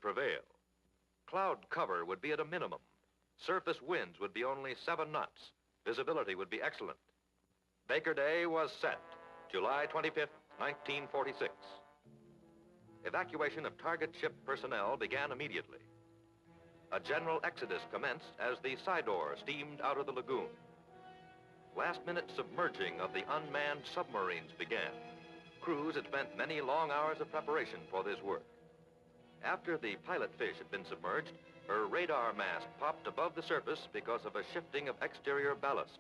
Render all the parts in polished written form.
prevail. Cloud cover would be at a minimum. Surface winds would be only 7 knots. Visibility would be excellent. Baker Day was set, July 25th, 1946. Evacuation of target ship personnel began immediately. A general exodus commenced as the Sidor steamed out of the lagoon. Last-minute submerging of the unmanned submarines began. Crews had spent many long hours of preparation for this work. After the pilot fish had been submerged, her radar mast popped above the surface because of a shifting of exterior ballast.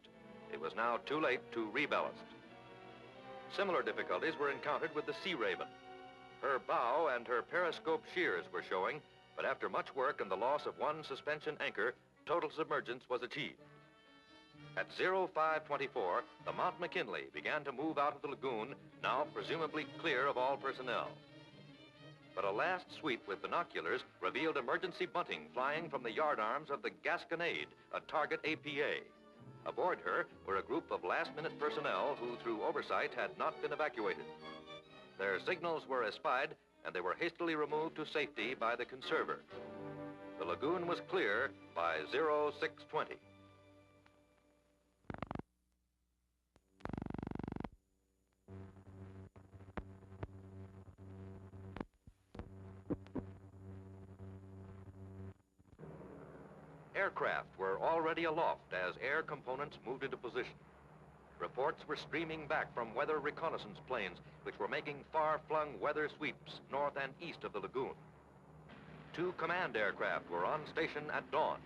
It was now too late to reballast. Similar difficulties were encountered with the Sea Raven. Her bow and her periscope shears were showing, but after much work and the loss of one suspension anchor, total submergence was achieved. At 0524, the Mount McKinley began to move out of the lagoon, now presumably clear of all personnel. But a last sweep with binoculars revealed emergency bunting flying from the yardarms of the Gasconade, a target APA. Aboard her were a group of last-minute personnel who, through oversight, had not been evacuated. Their signals were espied, and they were hastily removed to safety by the conserver. The lagoon was clear by 0620. Aircraft were already aloft as air components moved into position. Reports were streaming back from weather reconnaissance planes, which were making far-flung weather sweeps north and east of the lagoon. 2 command aircraft were on station at dawn.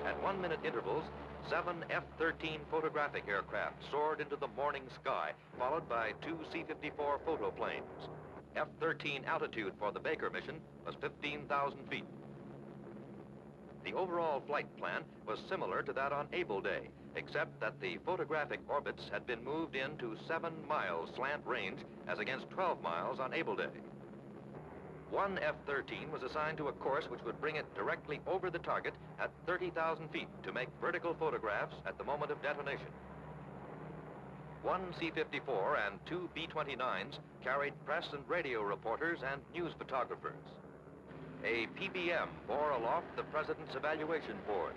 At 1-minute intervals, 7 F-13 photographic aircraft soared into the morning sky, followed by 2 C-54 photoplanes. F-13 altitude for the Baker mission was 15,000 feet. The overall flight plan was similar to that on Able Day, except that the photographic orbits had been moved into 7 miles slant range as against 12 miles on Able Day. One F-13 was assigned to a course which would bring it directly over the target at 30,000 feet to make vertical photographs at the moment of detonation. 1 C-54 and 2 B-29s carried press and radio reporters and news photographers. A PBM bore aloft the President's evaluation board.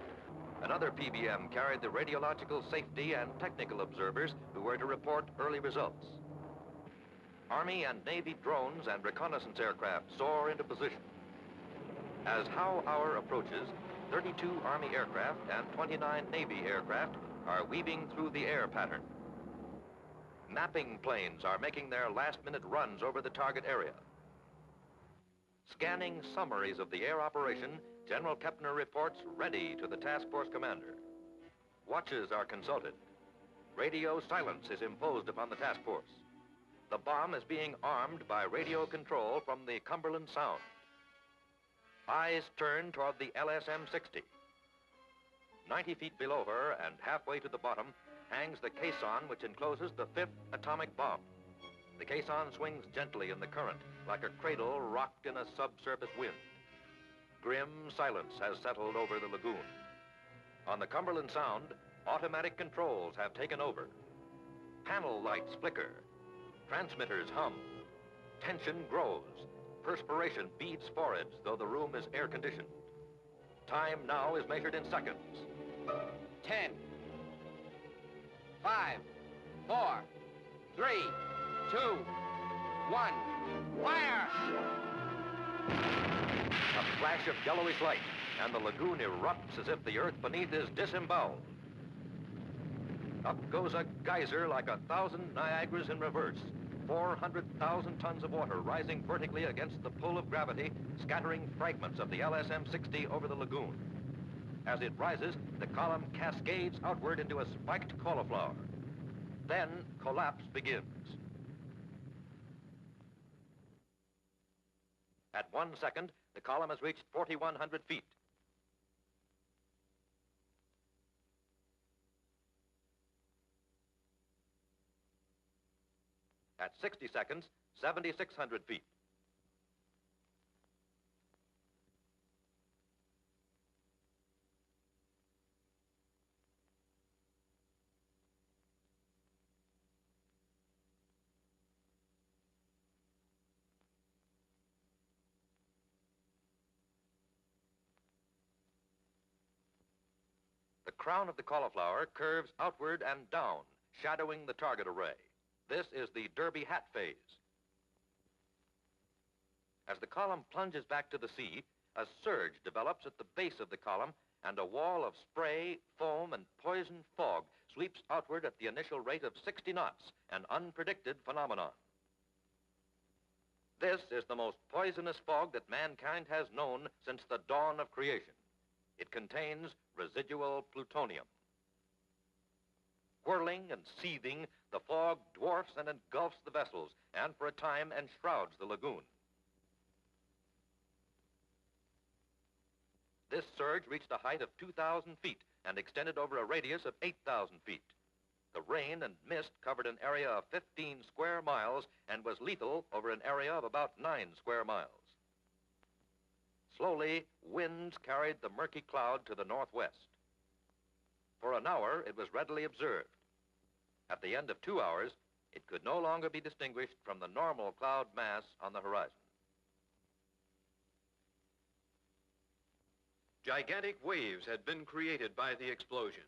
Another PBM carried the radiological safety and technical observers who were to report early results. Army and Navy drones and reconnaissance aircraft soar into position. As Howe Hour approaches, 32 Army aircraft and 29 Navy aircraft are weaving through the air pattern. Mapping planes are making their last-minute runs over the target area. Scanning summaries of the air operation, General Kepner reports ready to the task force commander. Watches are consulted. Radio silence is imposed upon the task force. The bomb is being armed by radio control from the Cumberland Sound. Eyes turn toward the LSM-60. 90 feet below her and halfway to the bottom hangs the caisson which encloses the 5th atomic bomb. The caisson swings gently in the current, like a cradle rocked in a subsurface wind. Grim silence has settled over the lagoon. On the Cumberland Sound, automatic controls have taken over. Panel lights flicker. Transmitters hum. Tension grows. Perspiration beads foreheads, though the room is air-conditioned. Time now is measured in seconds. 10, 5, 4, 3, 2, 1, fire! A flash of yellowish light, and the lagoon erupts as if the earth beneath is disemboweled. Up goes a geyser like 1,000 Niagaras in reverse. 400,000 tons of water rising vertically against the pull of gravity, scattering fragments of the LSM-60 over the lagoon. As it rises, the column cascades outward into a spiked cauliflower. Then collapse begins. At 1 second, the column has reached 4,100 feet. At 60 seconds, 7,600 feet. The crown of the cauliflower curves outward and down, shadowing the target array. This is the derby hat phase. As the column plunges back to the sea, a surge develops at the base of the column, and a wall of spray, foam, and poison fog sweeps outward at the initial rate of 60 knots, an unpredicted phenomenon. This is the most poisonous fog that mankind has known since the dawn of creation. It contains residual plutonium. Whirling and seething, the fog dwarfs and engulfs the vessels, and for a time enshrouds the lagoon. This surge reached a height of 2,000 feet and extended over a radius of 8,000 feet. The rain and mist covered an area of 15 square miles and was lethal over an area of about 9 square miles. Slowly, winds carried the murky cloud to the northwest. For an hour, it was readily observed. At the end of 2 hours, it could no longer be distinguished from the normal cloud mass on the horizon. Gigantic waves had been created by the explosion.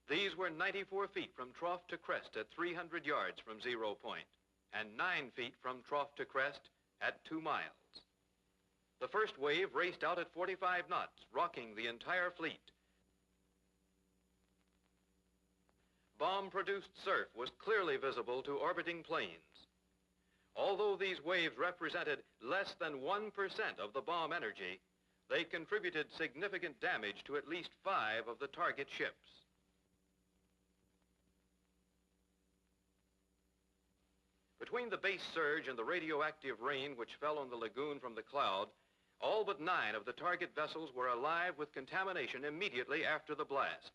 These were 94 feet from trough to crest at 300 yards from 0 point, and 9 feet from trough to crest at 2 miles. The first wave raced out at 45 knots, rocking the entire fleet. Bomb-produced surf was clearly visible to orbiting planes. Although these waves represented less than 1% of the bomb energy, they contributed significant damage to at least 5 of the target ships. Between the base surge and the radioactive rain which fell on the lagoon from the cloud, all but 9 of the target vessels were alive with contamination immediately after the blast.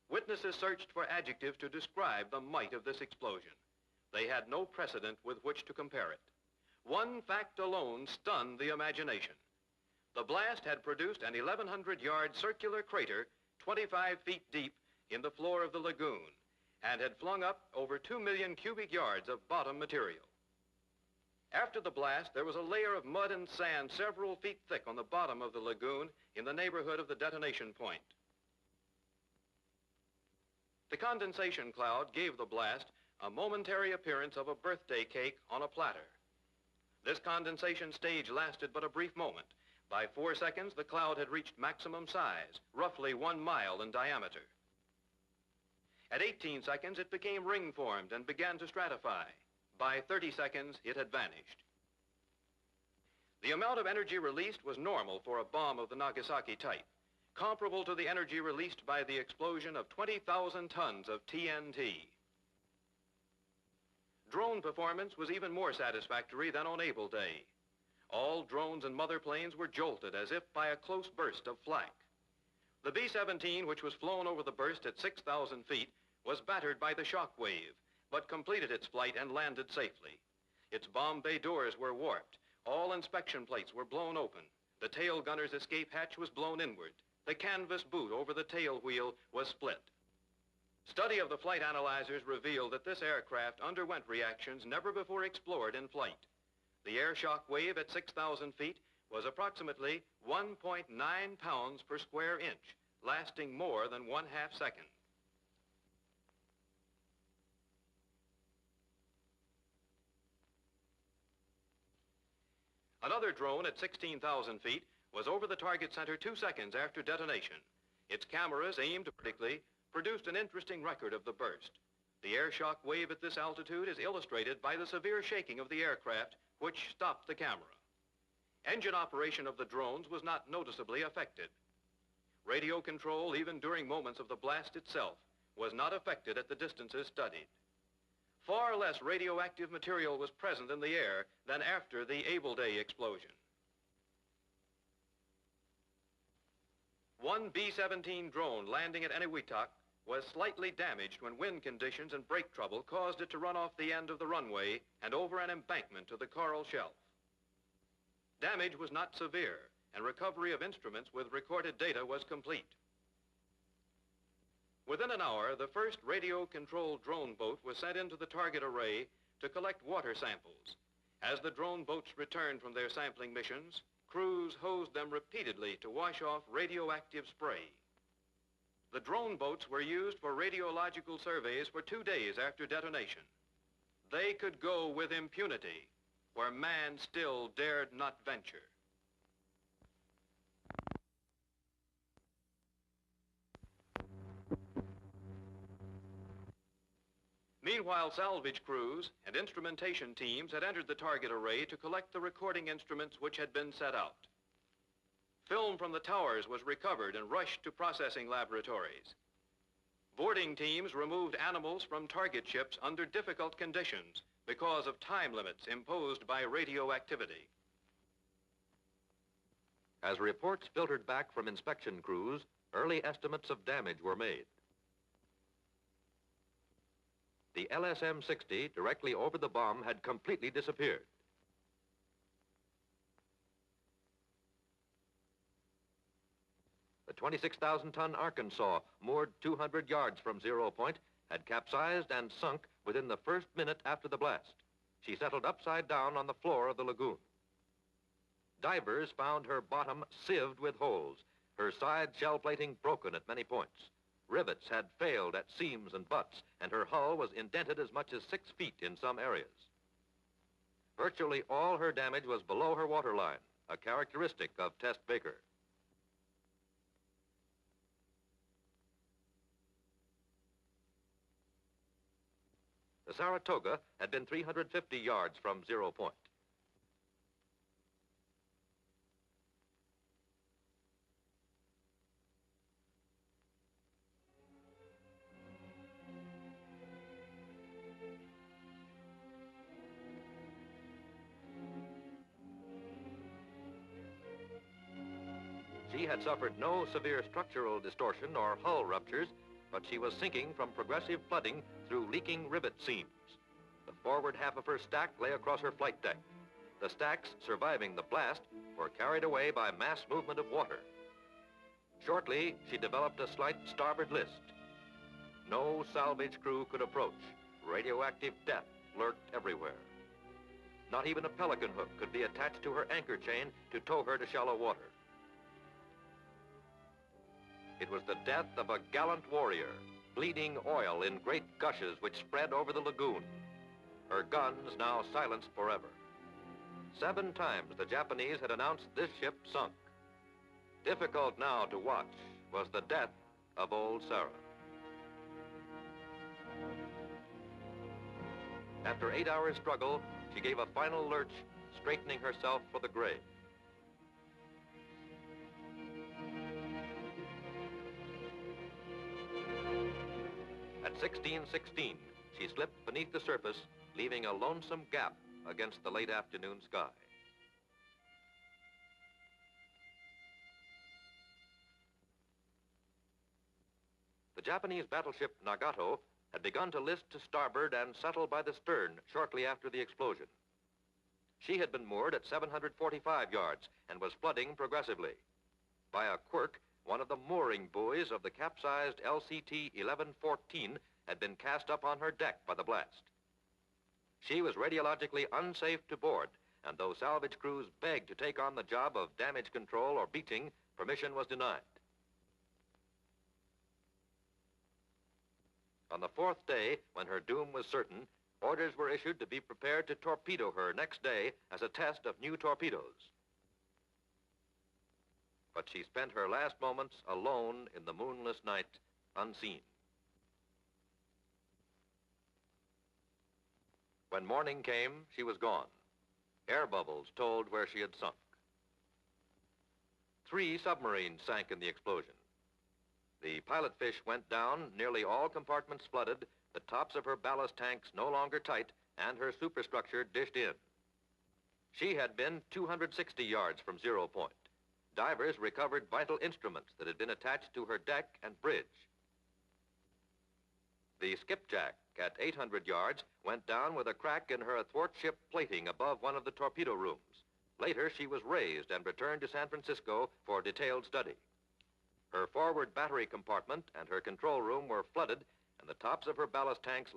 Witnesses searched for adjectives to describe the might of this explosion. They had no precedent with which to compare it. One fact alone stunned the imagination. The blast had produced an 1,100-yard circular crater 25 feet deep in the floor of the lagoon and had flung up over 2 million cubic yards of bottom material. After the blast, there was a layer of mud and sand several feet thick on the bottom of the lagoon in the neighborhood of the detonation point. The condensation cloud gave the blast a momentary appearance of a birthday cake on a platter. This condensation stage lasted but a brief moment. By 4 seconds, the cloud had reached maximum size, roughly 1 mile in diameter. At 18 seconds, it became ring-formed and began to stratify. By 30 seconds, it had vanished. The amount of energy released was normal for a bomb of the Nagasaki type, comparable to the energy released by the explosion of 20,000 tons of TNT. Drone performance was even more satisfactory than on Able Day. All drones and mother planes were jolted as if by a close burst of flak. The B-17, which was flown over the burst at 6,000 feet, was battered by the shock wave, but completed its flight and landed safely. Its bomb bay doors were warped. All inspection plates were blown open. The tail gunner's escape hatch was blown inward. The canvas boot over the tail wheel was split. Study of the flight analyzers revealed that this aircraft underwent reactions never before explored in flight. The air shock wave at 6,000 feet was approximately 1.9 pounds per square inch, lasting more than 1/2 second. Another drone at 16,000 feet was over the target center 2 seconds after detonation. Its cameras, aimed vertically, produced an interesting record of the burst. The air shock wave at this altitude is illustrated by the severe shaking of the aircraft, which stopped the camera. Engine operation of the drones was not noticeably affected. Radio control, even during moments of the blast itself, was not affected at the distances studied. Far less radioactive material was present in the air than after the Able Day explosion. One B-17 drone landing at Eniwetok was slightly damaged when wind conditions and brake trouble caused it to run off the end of the runway and over an embankment to the coral shelf. Damage was not severe, and recovery of instruments with recorded data was complete. Within an hour, the first radio-controlled drone boat was sent into the target array to collect water samples. As the drone boats returned from their sampling missions, crews hosed them repeatedly to wash off radioactive spray. The drone boats were used for radiological surveys for 2 days after detonation. They could go with impunity where man still dared not venture. Meanwhile, salvage crews and instrumentation teams had entered the target array to collect the recording instruments which had been set out. Film from the towers was recovered and rushed to processing laboratories. Boarding teams removed animals from target ships under difficult conditions because of time limits imposed by radioactivity. As reports filtered back from inspection crews, early estimates of damage were made. The LSM-60 directly over the bomb had completely disappeared. The 26,000-ton Arkansas, moored 200 yards from 0 point, had capsized and sunk within the first minute after the blast. She settled upside down on the floor of the lagoon. Divers found her bottom sieved with holes, her side shell plating broken at many points. Rivets had failed at seams and butts, and her hull was indented as much as 6 feet in some areas. Virtually all her damage was below her waterline, a characteristic of Test Baker. The Saratoga had been 350 yards from 0 point. She had suffered no severe structural distortion or hull ruptures, but she was sinking from progressive flooding through leaking rivet seams. The forward half of her stack lay across her flight deck. The stacks, surviving the blast, were carried away by mass movement of water. Shortly, she developed a slight starboard list. No salvage crew could approach. Radioactive death lurked everywhere. Not even a pelican hook could be attached to her anchor chain to tow her to shallow water. It was the death of a gallant warrior, bleeding oil in great gushes which spread over the lagoon. Her guns now silenced forever. 7 times the Japanese had announced this ship sunk. Difficult now to watch was the death of old Sarah. After 8 hours' struggle, she gave a final lurch, straightening herself for the grave. At 16:16, she slipped beneath the surface, leaving a lonesome gap against the late afternoon sky. The Japanese battleship Nagato had begun to list to starboard and settle by the stern shortly after the explosion. She had been moored at 745 yards and was flooding progressively. By a quirk, one of the mooring buoys of the capsized LCT 1114 had been cast up on her deck by the blast. She was radiologically unsafe to board, and though salvage crews begged to take on the job of damage control or beaching, permission was denied. On the 4th day, when her doom was certain, orders were issued to be prepared to torpedo her next day as a test of new torpedoes. But she spent her last moments alone in the moonless night, unseen. When morning came, she was gone. Air bubbles told where she had sunk. 3 submarines sank in the explosion. The pilot fish went down, nearly all compartments flooded, the tops of her ballast tanks no longer tight, and her superstructure dished in. She had been 260 yards from 0 point. Divers recovered vital instruments that had been attached to her deck and bridge. The skipjack, at 800 yards, went down with a crack in her athwartship plating above one of the torpedo rooms. Later, she was raised and returned to San Francisco for detailed study. Her forward battery compartment and her control room were flooded, and the tops of her ballast tanks